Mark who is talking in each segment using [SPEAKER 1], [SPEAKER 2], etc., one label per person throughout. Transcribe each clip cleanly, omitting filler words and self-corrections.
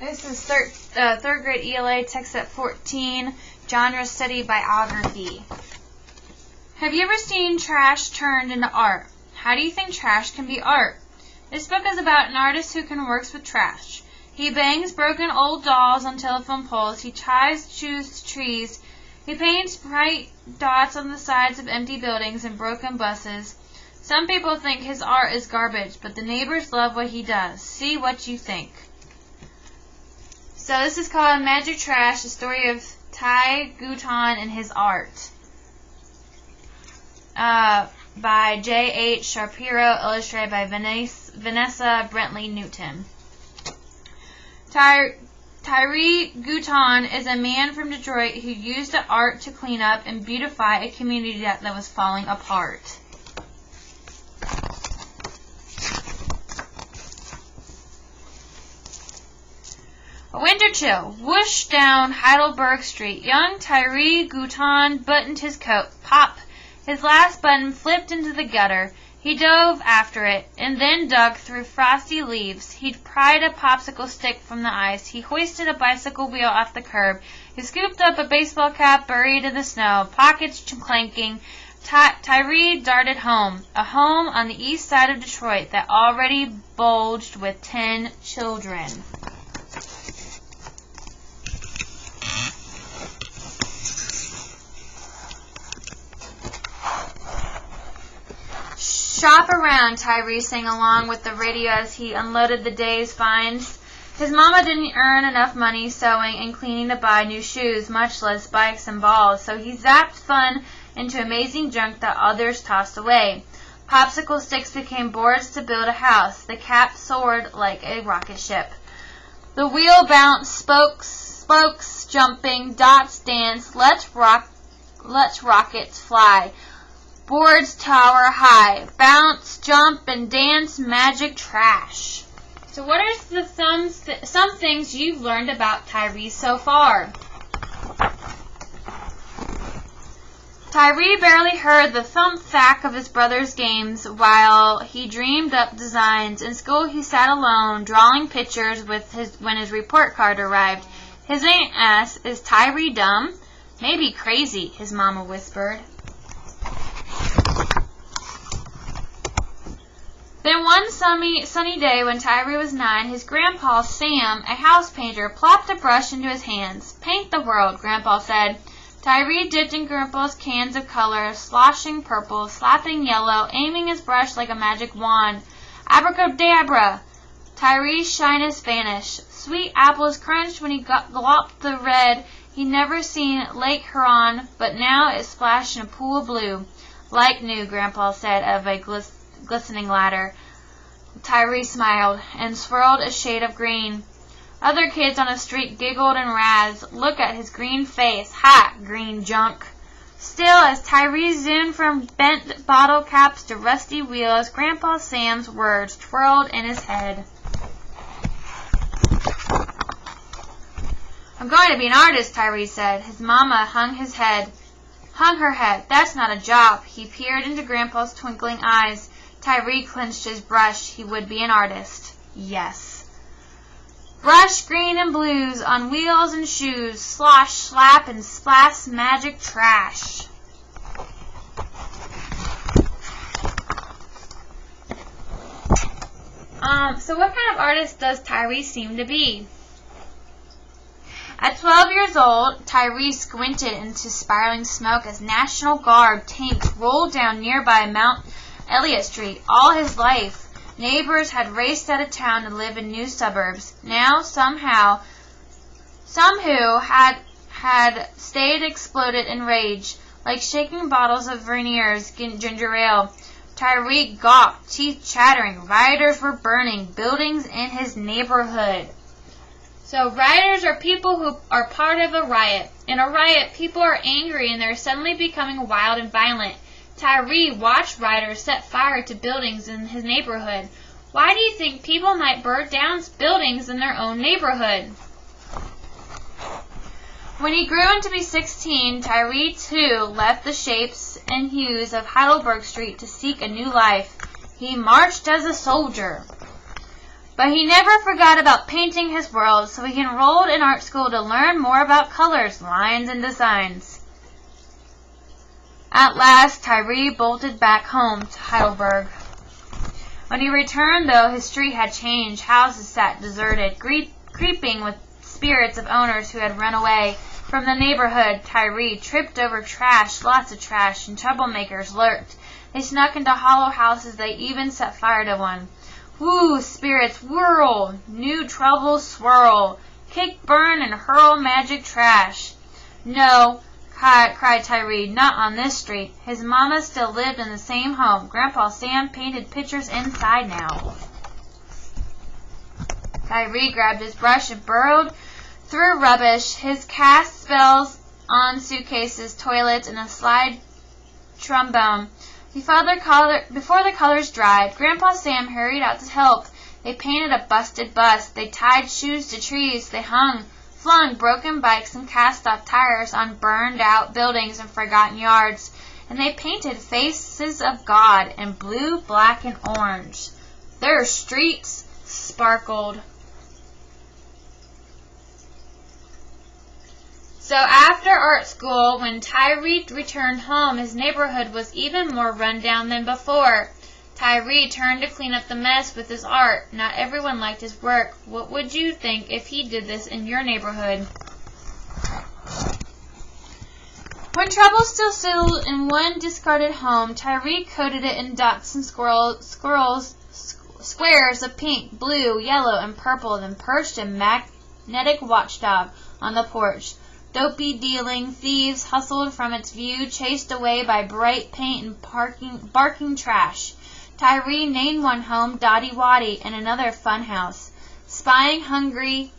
[SPEAKER 1] This is third grade ELA, text set 14, genre study biography. Have you ever seen trash turned into art? How do you think trash can be art? This book is about an artist who works with trash. He bangs broken old dolls on telephone poles. He ties shoes to trees. He paints bright dots on the sides of empty buildings and broken buses. Some people think his art is garbage, but the neighbors love what he does. See what you think. So this is called Magic Trash, the story of Tai Gutan and his art. By J.H. Shapiro, illustrated by Vanessa Brentley Newton. Tyree Gutan is a man from Detroit who used the art to clean up and beautify a community that was falling apart. A winter chill whooshed down Heidelberg Street. Young Tyree Gutan buttoned his coat. Pop! His last button flipped into the gutter. He dove after it, and then dug through frosty leaves. He pried a popsicle stick from the ice. He hoisted a bicycle wheel off the curb. He scooped up a baseball cap buried in the snow, pockets clanking. Tyree darted home, a home on the east side of Detroit that already bulged with 10 children. Shop around, Tyree sang along with the radio as he unloaded the day's finds. His mama didn't earn enough money sewing and cleaning to buy new shoes, much less bikes and balls, so he zapped fun into amazing junk that others tossed away. Popsicle sticks became boards to build a house. The cap soared like a rocket ship. The wheel bounced, spokes jumping, dots danced. Let's rockets fly. Boards tower high. Bounce, jump, and dance magic trash. So what are some things you've learned about Tyree so far? Tyree barely heard the thump-thack of his brother's games while he dreamed up designs. In school he sat alone, drawing pictures when his report card arrived. His aunt asked, "Is Tyree dumb?" "Maybe crazy," his mama whispered. Then one sunny day when Tyree was 9, his grandpa, Sam, a house painter, plopped a brush into his hands. "Paint the world," Grandpa said. Tyree dipped in Grandpa's cans of color, sloshing purple, slapping yellow, aiming his brush like a magic wand. Abracadabra! Tyree's shyness vanished. Sweet apples crunched when he gulped the red. He'd never seen Lake Huron, but now it splashed in a pool of blue. "Like new," Grandpa said of a glistening ladder. Tyree smiled and swirled a shade of green. Other kids on the street giggled and razzed. "Look at his green face. Ha! Green junk." Still, as Tyree zoomed from bent bottle caps to rusty wheels, Grandpa Sam's words twirled in his head. "I'm going to be an artist," Tyree said. His mama hung her head. "That's not a job." He peered into Grandpa's twinkling eyes. Tyree clenched his brush. He would be an artist. Yes. Brush green and blues on wheels and shoes. Slosh, slap, and splash magic trash. So what kind of artist does Tyree seem to be? At 12 years old, Tyree squinted into spiraling smoke as National Guard tanks rolled down nearby Mount Elliott Street. All his life, neighbors had raced out of town to live in new suburbs. Now, some who had stayed exploded in rage, like shaking bottles of Verniers ginger ale. Tyree gawked, teeth chattering. Rioters were burning buildings in his neighborhood. So rioters are people who are part of a riot. In a riot, people are angry and they're suddenly becoming wild and violent. Tyree watched rioters set fire to buildings in his neighborhood. Why do you think people might burn down buildings in their own neighborhood? When he grew to be 16, Tyree too left the shapes and hues of Heidelberg Street to seek a new life. He marched as a soldier. But he never forgot about painting his world, so he enrolled in art school to learn more about colors, lines, and designs. At last, Tyree bolted back home to Heidelberg. When he returned, though, his street had changed. Houses sat deserted, creeping with spirits of owners who had run away from the neighborhood. Tyree tripped over trash, lots of trash, and troublemakers lurked. They snuck into hollow houses. They even set fire to one. Woo, spirits, whirl, new troubles swirl, kick, burn, and hurl magic trash. No, cried Tyree, not on this street. His mama still lived in the same home. Grandpa Sam painted pictures inside now. Tyree grabbed his brush and burrowed through rubbish. His cast spells on suitcases, toilets, and a slide trombone. Before the colors dried, Grandpa Sam hurried out to help. They painted a busted bus. They tied shoes to trees. They flung broken bikes and cast-off tires on burned-out buildings and forgotten yards. And they painted faces of God in blue, black, and orange. Their streets sparkled. So after art school, when Tyree returned home, his neighborhood was even more run down than before. Tyree turned to clean up the mess with his art. Not everyone liked his work. What would you think if he did this in your neighborhood? When trouble still settled in one discarded home, Tyree coated it in dots and squares of pink, blue, yellow, and purple, then perched a magnetic watchdog on the porch. Dopey dealing thieves hustled from its view, chased away by bright paint and barking trash. Tyree named one home Dotty Waddy and another Fun House. Spying hungry,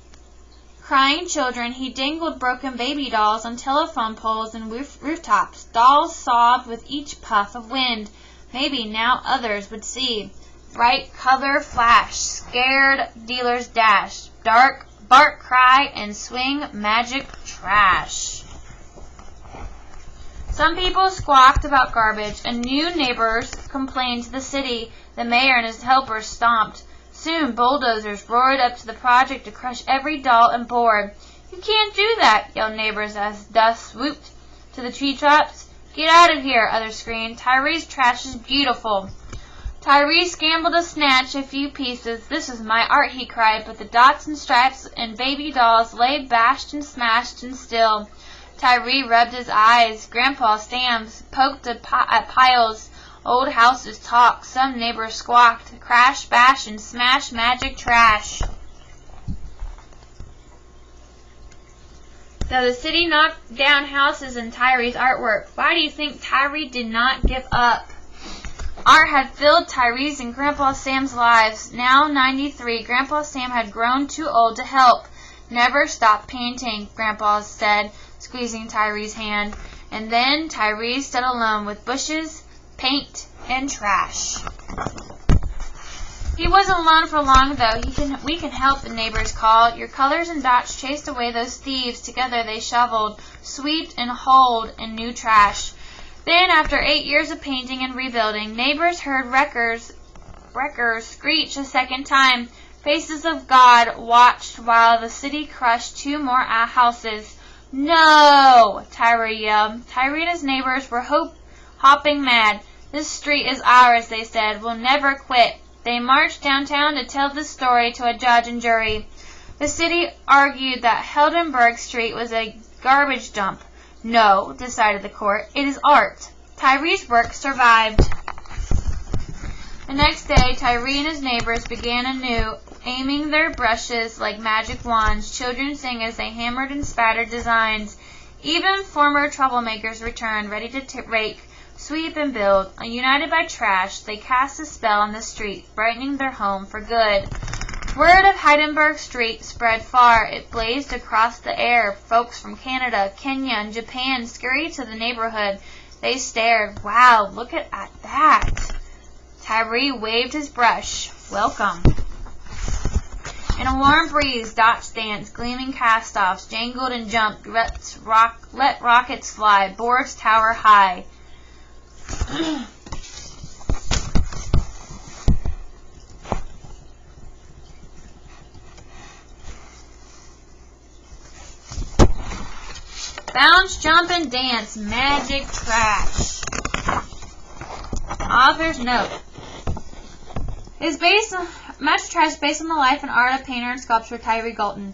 [SPEAKER 1] crying children, he dangled broken baby dolls on telephone poles and rooftops. Dolls sobbed with each puff of wind. Maybe now others would see. Bright color flash, scared dealers dash. Dark bark cry and swing magic trash. Some people squawked about garbage, and new neighbors complained to the city. The mayor and his helpers stomped. Soon bulldozers roared up to the project to crush every doll and board. You can't do that, yelled neighbors as dust swooped to the treetops. Get out of here, others screamed. Tyree's trash is beautiful. Tyree scrambled to snatch a few pieces. This is my art, he cried, but the dots and stripes and baby dolls lay bashed and smashed and still. Tyree rubbed his eyes. Grandpa Sam poked at piles. Old houses talked. Some neighbors squawked. Crash, bash, and smash magic trash. So the city knocked down houses and Tyree's artwork. Why do you think Tyree did not give up? Art had filled Tyree's and Grandpa Sam's lives. Now 93, Grandpa Sam had grown too old to help. Never stop painting, Grandpa said, squeezing Tyree's hand. And then Tyree stood alone with bushes, paint, and trash. He wasn't alone for long, though. We can help, the neighbors called. Your colors and dots chased away those thieves. Together they shoveled, swept, and hauled in new trash. Then, after 8 years of painting and rebuilding, neighbors heard wreckers screech a second time. Faces of God watched while the city crushed 2 more houses. No! Tyree yelled. Tyree and his neighbors were hopping mad. This street is ours, they said. We'll never quit. They marched downtown to tell the story to a judge and jury. The city argued that Heidelberg Street was a garbage dump. No, decided the court, it is art. Tyree's work survived. The next day, Tyree and his neighbors began anew, aiming their brushes like magic wands. Children sang as they hammered and spattered designs. Even former troublemakers returned, ready to rake, sweep, and build. United by trash, they cast a spell on the street, brightening their home for good. Word of Heidelberg Street spread far. It blazed across the air. Folks from Canada, Kenya, and Japan scurried to the neighborhood. They stared. Wow, look at that. Tyree waved his brush. Welcome. In a warm breeze, dots danced, gleaming cast-offs, jangled and jumped, let rockets fly, boards tower high. Bounce, jump, and dance. Magic trash. Author's note. Magic Trash is based on the life and art of painter and sculptor Tyree Golton.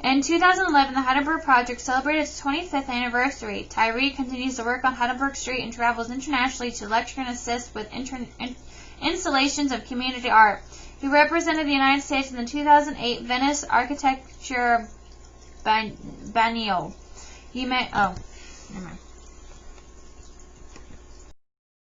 [SPEAKER 1] In 2011, the Heidelberg Project celebrated its 25th anniversary. Tyree continues to work on Heidelberg Street and travels internationally to lecture and assist with installations of community art. He represented the United States in the 2008 Venice Architecture Biennial. Never mind.